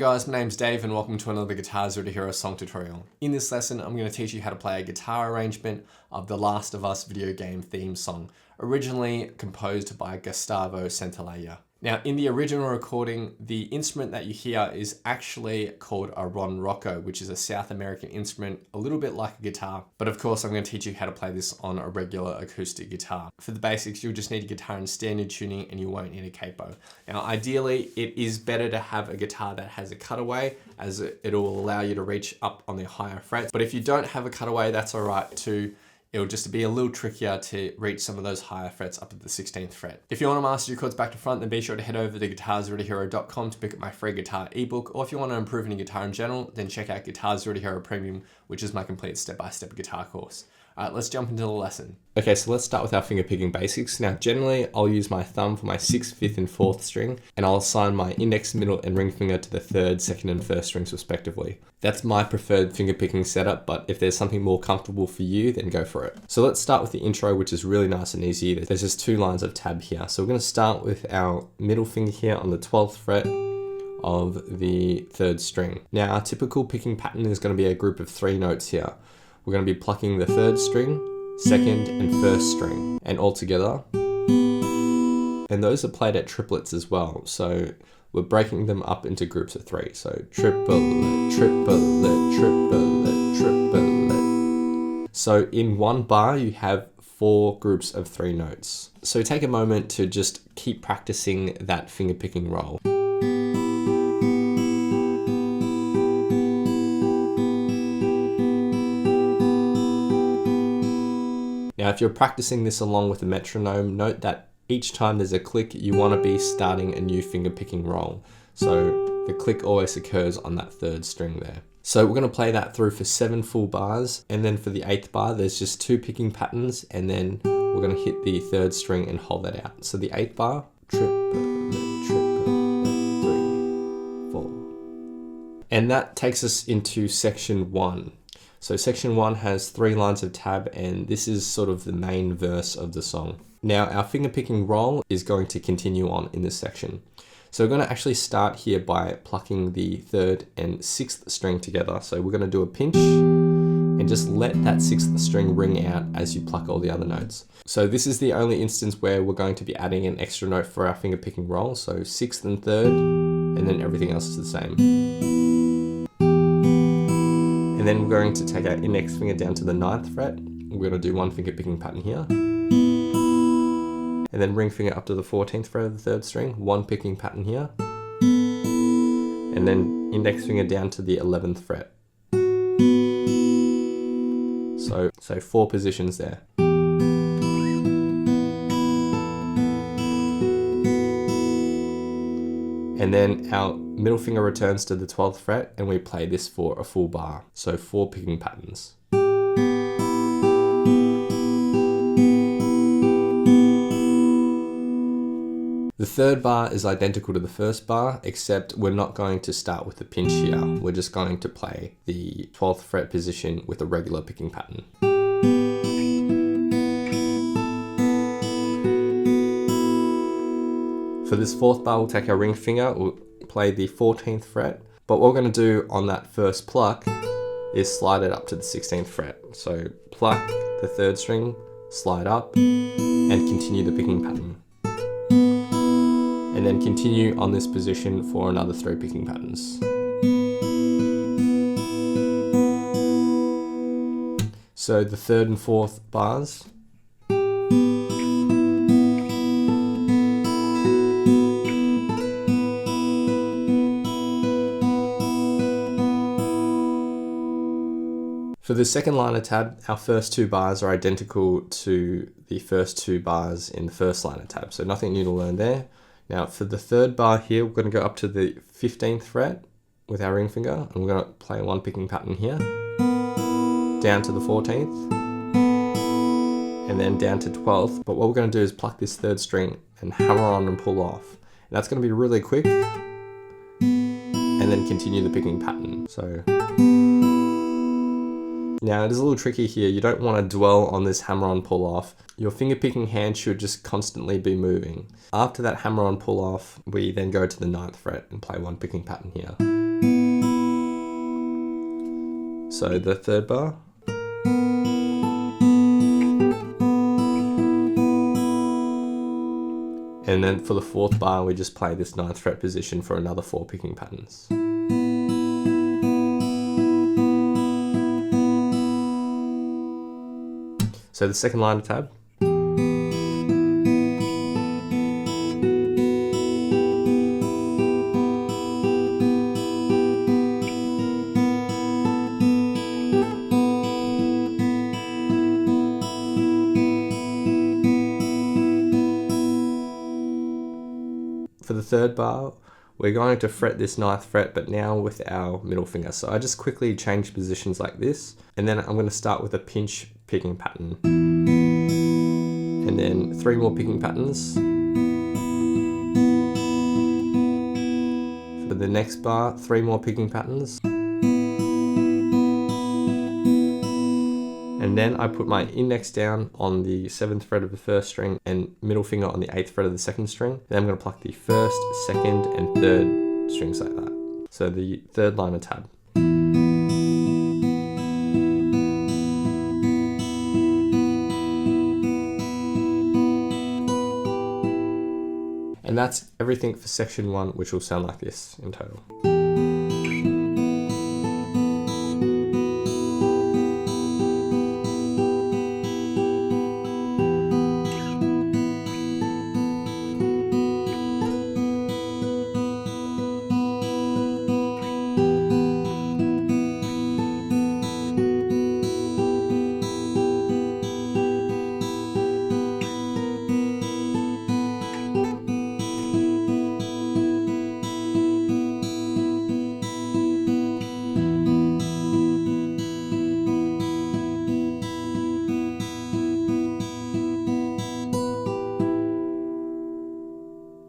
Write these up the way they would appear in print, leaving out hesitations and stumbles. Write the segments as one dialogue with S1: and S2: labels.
S1: guys, my name's Dave and welcome to another Guitar Zero to Hero song tutorial. In this lesson, I'm going to teach you how to play a guitar arrangement of the Last of Us video game theme song, originally composed by Gustavo Santaolalla. Now, in the original recording, the instrument that you hear is actually called a Ronroco, which is a South American instrument, a little bit like a guitar. But of course, I'm going to teach you how to play this on a regular acoustic guitar. For the basics, you'll just need a guitar in standard tuning and you won't need a capo. Now, ideally, it is better to have a guitar that has a cutaway, as it will allow you to reach up on the higher frets. But if you don't have a cutaway, that's all right too. It'll just be a little trickier to reach some of those higher frets up at the 16th fret. If you want to master your chords back to front, then be sure to head over to guitarzerotohero.com to pick up my free guitar ebook. Or if you want to improve any guitar in general, then check out Guitar Zero to Hero Premium, which is my complete step-by-step guitar course. All right, let's jump into the lesson. Okay, so let's start with our finger picking basics. Now, generally, I'll use my thumb for my 6th, 5th, and 4th string, and I'll assign my index, middle, and ring finger to the 3rd, 2nd, and 1st strings respectively. That's my preferred finger picking setup, but if there's something more comfortable for you, then go for it. So let's start with the intro, which is really nice and easy. There's just 2 lines of tab here. So we're going to start with our middle finger here on the 12th fret of the 3rd string. Now, our typical picking pattern is going to be a group of 3 notes here. We're going to be plucking the 3rd string, 2nd, and 1st string, and all together. And those are played at triplets as well. So we're breaking them up into groups of 3. So triplet, triplet, triplet, triplet. So in one bar, you have 4 groups of 3 notes. So take a moment to just keep practicing that finger picking roll. Now, if you're practicing this along with a metronome, note that each time there's a click, you want to be starting a new finger picking roll. So the click always occurs on that 3rd string there. So we're going to play that through for 7 full bars. And then for the 8th bar, there's just 2 picking patterns. And then we're going to hit the 3rd string and hold that out. So the 8th bar, triplet, triplet, 3, 4. And that takes us into section 1. So section 1 has 3 lines of tab, and this is sort of the main verse of the song. Now, our finger picking roll is going to continue on in this section. So we're going to actually start here by plucking the 3rd and 6th string together. So we're going to do a pinch and just let that 6th string ring out as you pluck all the other notes. So this is the only instance where we're going to be adding an extra note for our finger picking roll. So 6th and 3rd, and then everything else is the same. And then we're going to take our index finger down to the 9th fret. We're going to do 1 finger picking pattern here. And then ring finger up to the 14th fret of the 3rd string, 1 picking pattern here. And then index finger down to the 11th fret. So 4 positions there. And then our middle finger returns to the 12th fret and we play this for a full bar. So 4 picking patterns. The 3rd bar is identical to the 1st bar, except we're not going to start with the pinch here. We're just going to play the 12th fret position with a regular picking pattern. For this 4th bar, we'll take our ring finger, we'll play the 14th fret, but what we're going to do on that first pluck is slide it up to the 16th fret. So pluck the 3rd string, slide up, and continue the picking pattern. And then continue on this position for another 3 picking patterns. So the 3rd and 4th bars. For the 2nd line of tab, our first 2 bars are identical to the first 2 bars in the 1st line of tab, so nothing new to learn there. Now for the 3rd bar here, we're going to go up to the 15th fret with our ring finger, and we're going to play 1 picking pattern here, down to the 14th, and then down to 12th. But what we're going to do is pluck this 3rd string and hammer on and pull off. And that's going to be really quick, and then continue the picking pattern. So now it is a little tricky here. You don't want to dwell on this hammer on pull off. Your finger picking hand should just constantly be moving. After that hammer on pull off, we then go to the 9th fret and play 1 picking pattern here. So the third bar. And then for the fourth bar, we just play this 9th fret position for another 4 picking patterns. So the second line of tab. For the third bar, we're going to fret this 9th fret, but now with our middle finger. So I just quickly change positions like this, and then I'm going to start with a pinch picking pattern. And then 3 more picking patterns. For the next bar, 3 more picking patterns. And then I put my index down on the 7th fret of the 1st string and middle finger on the 8th fret of the 2nd string. Then I'm going to pluck the 1st, 2nd, and 3rd strings like that. So the third line of tab. And that's everything for section 1, which will sound like this in total.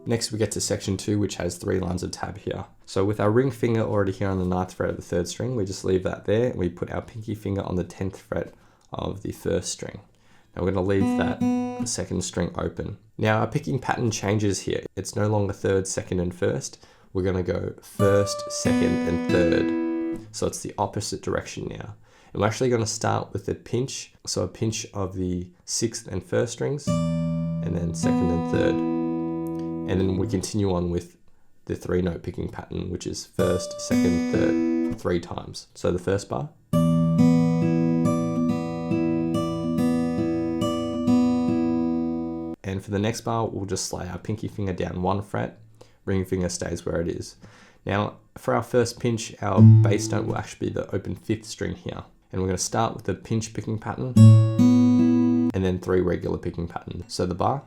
S1: Next we get to section 2, which has 3 lines of tab here. So with our ring finger already here on the 9th fret of the 3rd string, we just leave that there and we put our pinky finger on the 10th fret of the 1st string. Now we're going to leave that 2nd string open. Now our picking pattern changes here. It's no longer 3rd, 2nd, and 1st. We're going to go 1st, 2nd, and 3rd. So it's the opposite direction now. And we're actually going to start with a pinch. So a pinch of the 6th and 1st strings, and then 2nd and 3rd. And then we continue on with the 3-note picking pattern, which is 1st, 2nd, 3rd, 3 times. So the first bar. And for the next bar, we'll just slide our pinky finger down 1 fret, ring finger stays where it is. Now, for our first pinch, our bass note will actually be the open 5th string here. And we're going to start with the pinch picking pattern, and then 3 regular picking patterns. So the bar.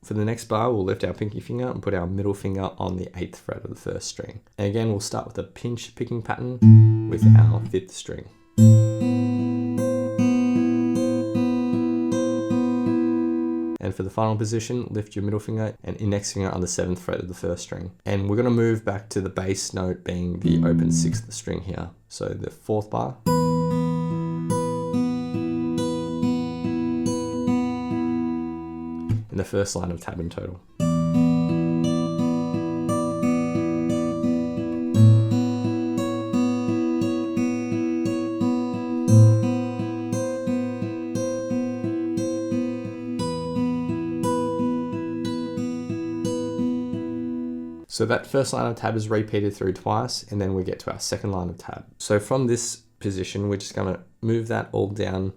S1: For the next bar, we'll lift our pinky finger and put our middle finger on the 8th fret of the 1st string. And again, we'll start with a pinch picking pattern with our 5th string. And for the final position, lift your middle finger and index finger on the 7th fret of the 1st string. And we're going to move back to the bass note being the open 6th string here. So the 4th bar. And the first line of tab in total. So that first line of tab is repeated through twice, and then we get to our second line of tab. So from this position, we're just going to move that all down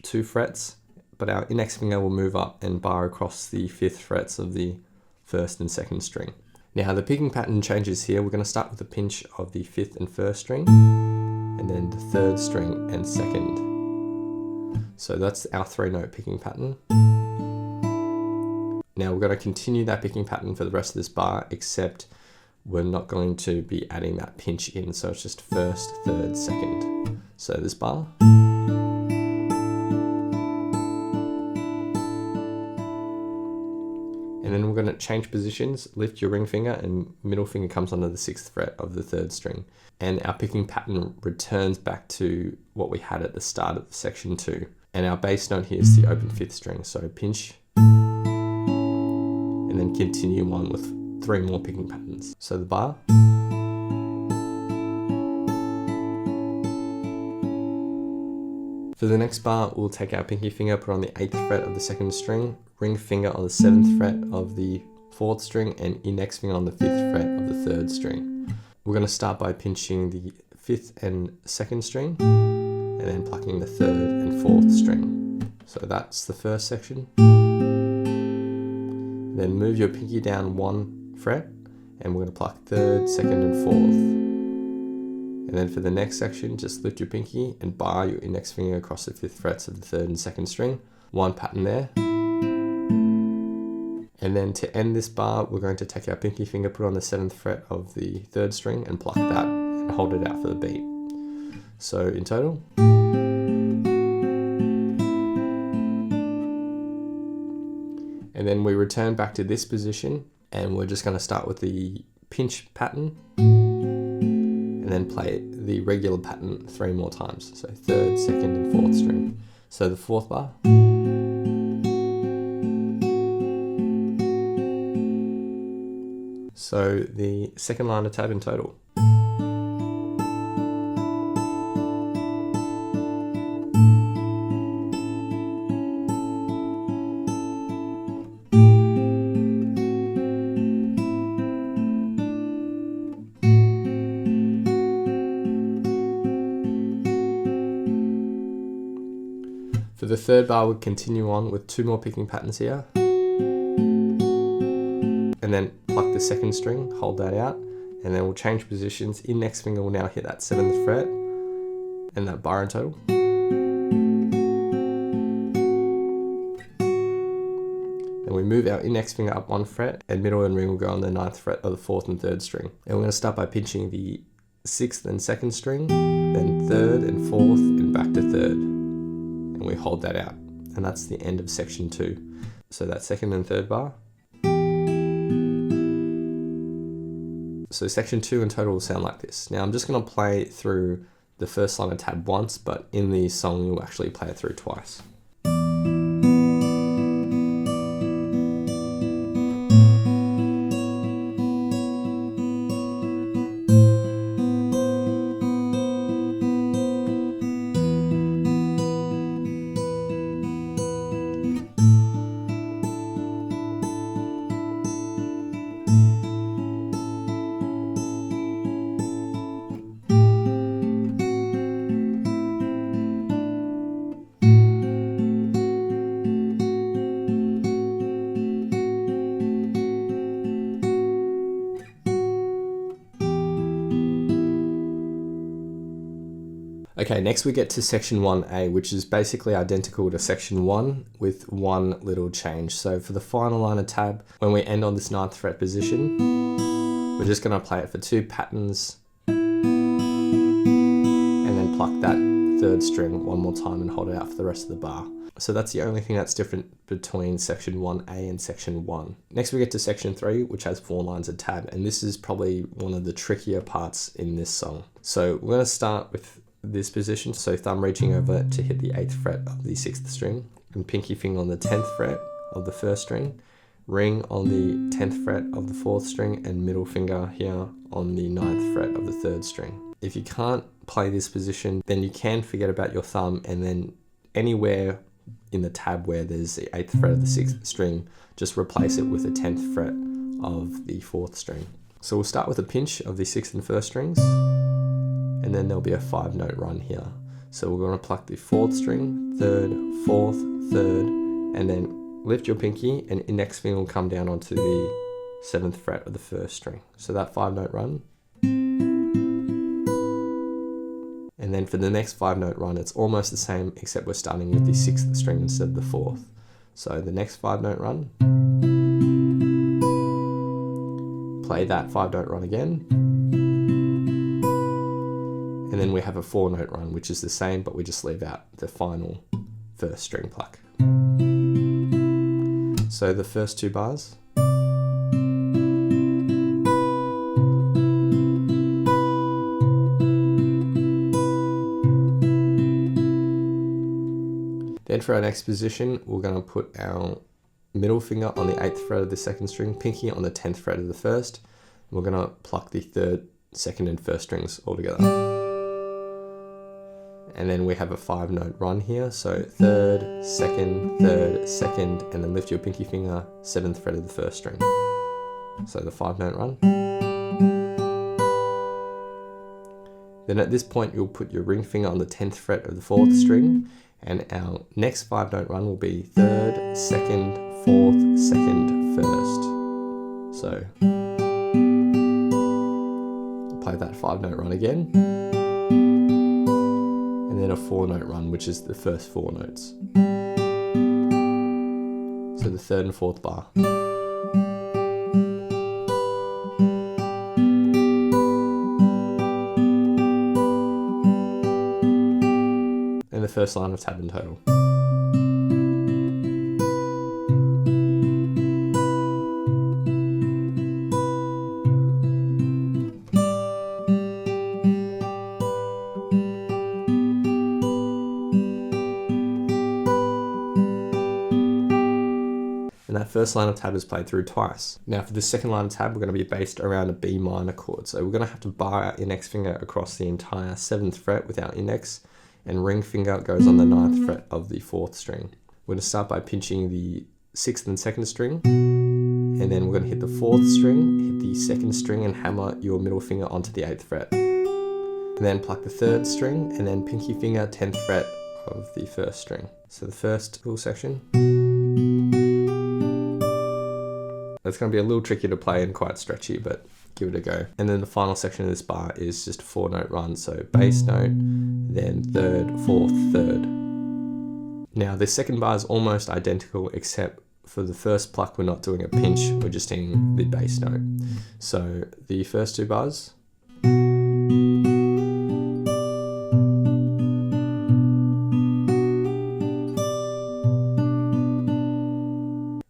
S1: 2 frets, but our index finger will move up and bar across the 5th frets of the 1st and 2nd string. Now the picking pattern changes here. We're going to start with a pinch of the 5th and 1st string, and then the 3rd string and 2nd. So that's our 3-note picking pattern. Now we're going to continue that picking pattern for the rest of this bar, except we're not going to be adding that pinch in. So it's just 1st, 3rd, 2nd. So this bar. And then we're going to change positions, lift your ring finger and middle finger comes onto the 6th fret of the 3rd string. And our picking pattern returns back to what we had at the start of section 2. And our bass note here is the open 5th string. So pinch, and then then continue on with 3 more picking patterns. So the bar, for the next bar, we'll take our pinky finger, put on the 8th fret of the 2nd string, ring finger on the 7th fret of the 4th string, and index finger on the 5th fret of the 3rd string. We're going to start by pinching the 5th and 2nd string, and then plucking the 3rd and 4th string. So that's the first section. Then move your pinky down 1 fret, and we're going to pluck 3rd, 2nd, and 4th. And then for the next section, just lift your pinky and bar your index finger across the 5th frets of the 3rd and 2nd string. 1 pattern there. And then to end this bar, we're going to take our pinky finger, put on the 7th fret of the 3rd string, and pluck that and hold it out for the beat. So in total. And then we return back to this position, and we're just going to start with the pinch pattern, and then play the regular pattern 3 more times. So 3rd, 2nd, and 4th string. So the 4th bar. So the second line of tab in total. For the 3rd bar, we'll continue on with 2 more picking patterns here. And then pluck the 2nd string, hold that out, and then we'll change positions. Index finger will now hit that 7th fret and that bar in total. Then we move our index finger up 1 fret, and middle and ring will go on the 9th fret of the 4th and 3rd string. And we're going to start by pinching the 6th and 2nd string, then 3rd and 4th, and back to 3rd. And we hold that out, and that's the end of section 2. So that 2nd and 3rd bar. So section 2 in total will sound like this. Now I'm just going to play through the first line of tab once, but in the song you'll actually play it through twice. Okay, next we get to section 1A, which is basically identical to section 1 with one little change. So for the final line of tab, when we end on this 9th fret position, we're just going to play it for 2 patterns and then pluck that 3rd string 1 more time and hold it out for the rest of the bar. So that's the only thing that's different between section 1A and section 1. Next we get to section 3, which has 4 lines of tab, and this is probably one of the trickier parts in this song. So we're going to start with this position, so thumb reaching over to hit the 8th fret of the 6th string, and pinky finger on the 10th fret of the 1st string, ring on the 10th fret of the 4th string, and middle finger here on the 9th fret of the 3rd string. If you can't play this position, then you can forget about your thumb, and then anywhere in the tab where there's the 8th fret of the 6th string, just replace it with the 10th fret of the 4th string. So we'll start with a pinch of the 6th and 1st strings, and then there'll be a 5-note run here. So we're going to pluck the 4th string, 3rd, 4th, 3rd, and then lift your pinky, and index finger will come down onto the 7th fret of the 1st string. So that 5-note run. And then for the next 5-note run, it's almost the same, except we're starting with the 6th string instead of the 4th. So the next 5-note run, play that 5-note run again, and then we have a 4-note run, which is the same, but we just leave out the final 1st string pluck. So the first 2 bars. Then for our next position, we're going to put our middle finger on the 8th fret of the 2nd string, pinky on the 10th fret of the 1st. We're going to pluck the 3rd, 2nd and 1st strings all together. And then we have a 5-note run here. So 3rd, 2nd, 3rd, 2nd, and then lift your pinky finger, 7th fret of the 1st string. So the 5-note run. Then at this point, you'll put your ring finger on the 10th fret of the 4th string, and our next 5-note run will be 3rd, 2nd, 4th, 2nd, 1st. So play that 5-note run again, and then a 4-note run, which is the first 4 notes. So the 3rd and 4th bar. And the first line of tab in total. And that first line of tab is played through twice. Now for the second line of tab, we're going to be based around a B minor chord. So we're going to have to bar our index finger across the entire 7th fret with our index, and ring finger goes on the 9th fret of the 4th string. We're going to start by pinching the 6th and 2nd string, and then we're going to hit the 4th string, hit the 2nd string and hammer your middle finger onto the 8th fret. And then pluck the 3rd string, and then pinky finger 10th fret of the 1st string. So the first little section. It's going to be a little tricky to play and quite stretchy, but give it a go. And then the final section of this bar is just a 4-note run. So bass note, then 3rd, 4th, 3rd. Now the second bar is almost identical, except for the first pluck we're not doing a pinch, we're just hitting the bass note. So the first 2 bars.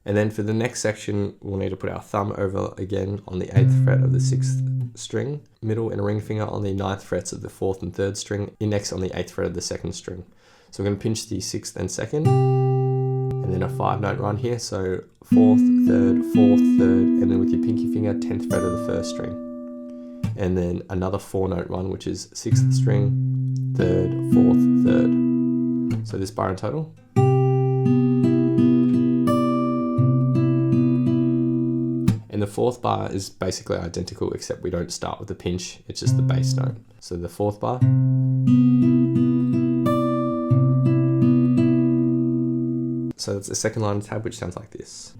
S1: And then for the next section, we'll need to put our thumb over again on the 8th fret of the 6th string, middle and ring finger on the 9th frets of the 4th and 3rd string, index on the 8th fret of the 2nd string. So we're going to pinch the 6th and 2nd, and then a 5-note run here. So 4th, 3rd, 4th, 3rd, and then with your pinky finger, 10th fret of the 1st string. And then another 4-note run, which is 6th string, 3rd, 4th, 3rd. So this bar in total. And the 4th bar is basically identical, except we don't start with a pinch, it's just the bass note. So the 4th bar. So that's the second line of tab, which sounds like this.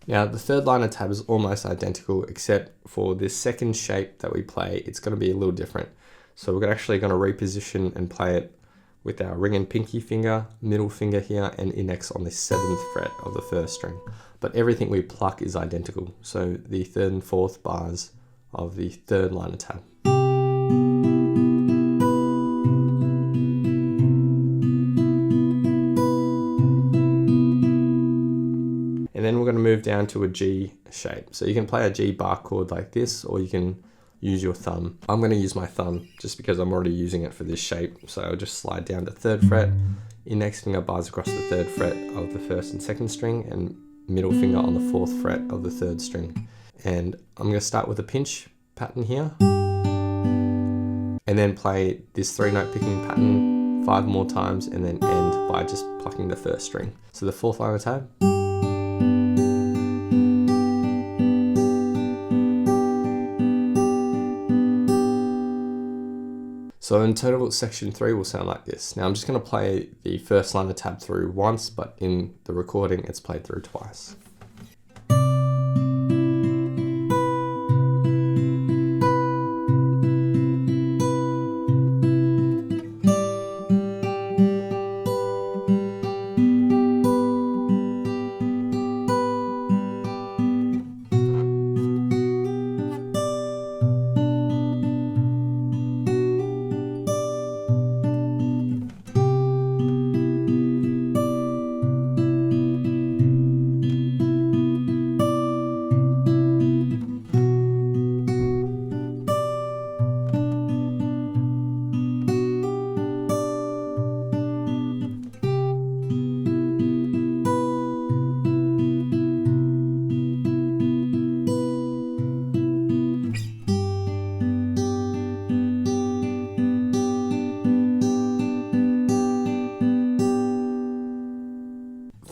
S1: Now the third line of tab is almost identical, except for this second shape that we play, it's going to be a little different. So we're actually going to reposition and play it with our ring and pinky finger, middle finger here, and index on the 7th fret of the 1st string. But everything we pluck is identical. So the 3rd and 4th bars of the 3rd line of tab. And then we're going to move down to a G shape. So you can play a G bar chord like this, or you can use your thumb. I'm going to use my thumb just because I'm already using it for this shape. So I'll just slide down to 3rd fret, index finger bars across the 3rd fret of the 1st and 2nd string, and middle finger on the 4th fret of the 3rd string. And I'm going to start with a pinch pattern here, and then play this 3-note picking pattern 5 more times, and then end by just plucking the 1st string. So the 4th line of tab. So in total, section 3 will sound like this. Now I'm just going to play the first line of tab through once, but in the recording it's played through twice.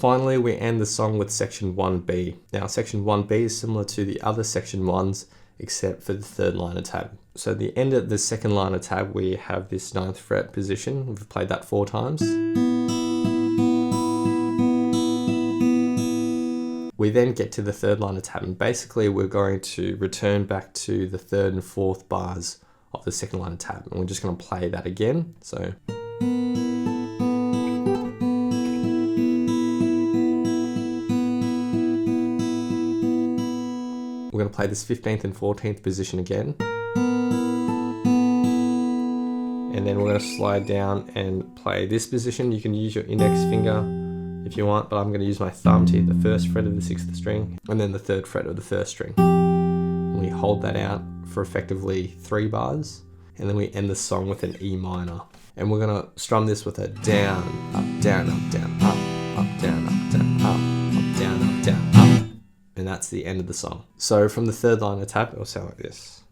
S1: Finally, we end the song with section 1B. Now, section 1B is similar to the other section 1s, except for the third liner tab. So at the end of the second liner tab, we have this 9th fret position. We've played that 4 times. We then get to the third liner tab, and basically we're going to return back to the 3rd and 4th bars of the second liner tab, and we're just going to play that again. So we're going to play this 15th and 14th position again. And then we're going to slide down and play this position. You can use your index finger if you want, but I'm going to use my thumb to hit the 1st fret of the 6th string and then the 3rd fret of the 1st string. And we hold that out for effectively 3 bars, and then we end the song with an E minor. And we're going to strum this with a down, up, down, up, down, up, down, up, down, up, down, up, down, up. And that's the end of the song. So from the third liner tab, it will sound like this.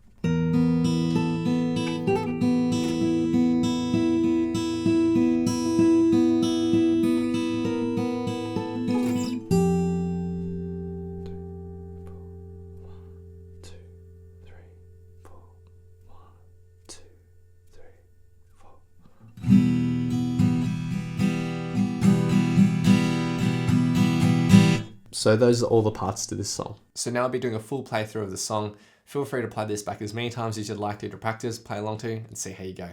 S1: So those are all the parts to this song. So now I'll be doing a full playthrough of the song. Feel free to play this back as many times as you'd like to practice, play along to, and see how you go.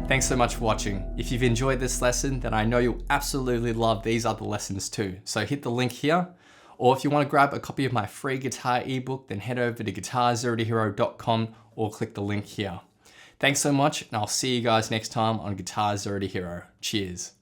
S1: Thanks so much for watching. If you've enjoyed this lesson, then I know you'll absolutely love these other lessons too. So hit the link here, or if you want to grab a copy of my free guitar ebook, then head over to guitarzerotohero.com or click the link here. Thanks so much, and I'll see you guys next time on Guitar Zero to Hero. Cheers.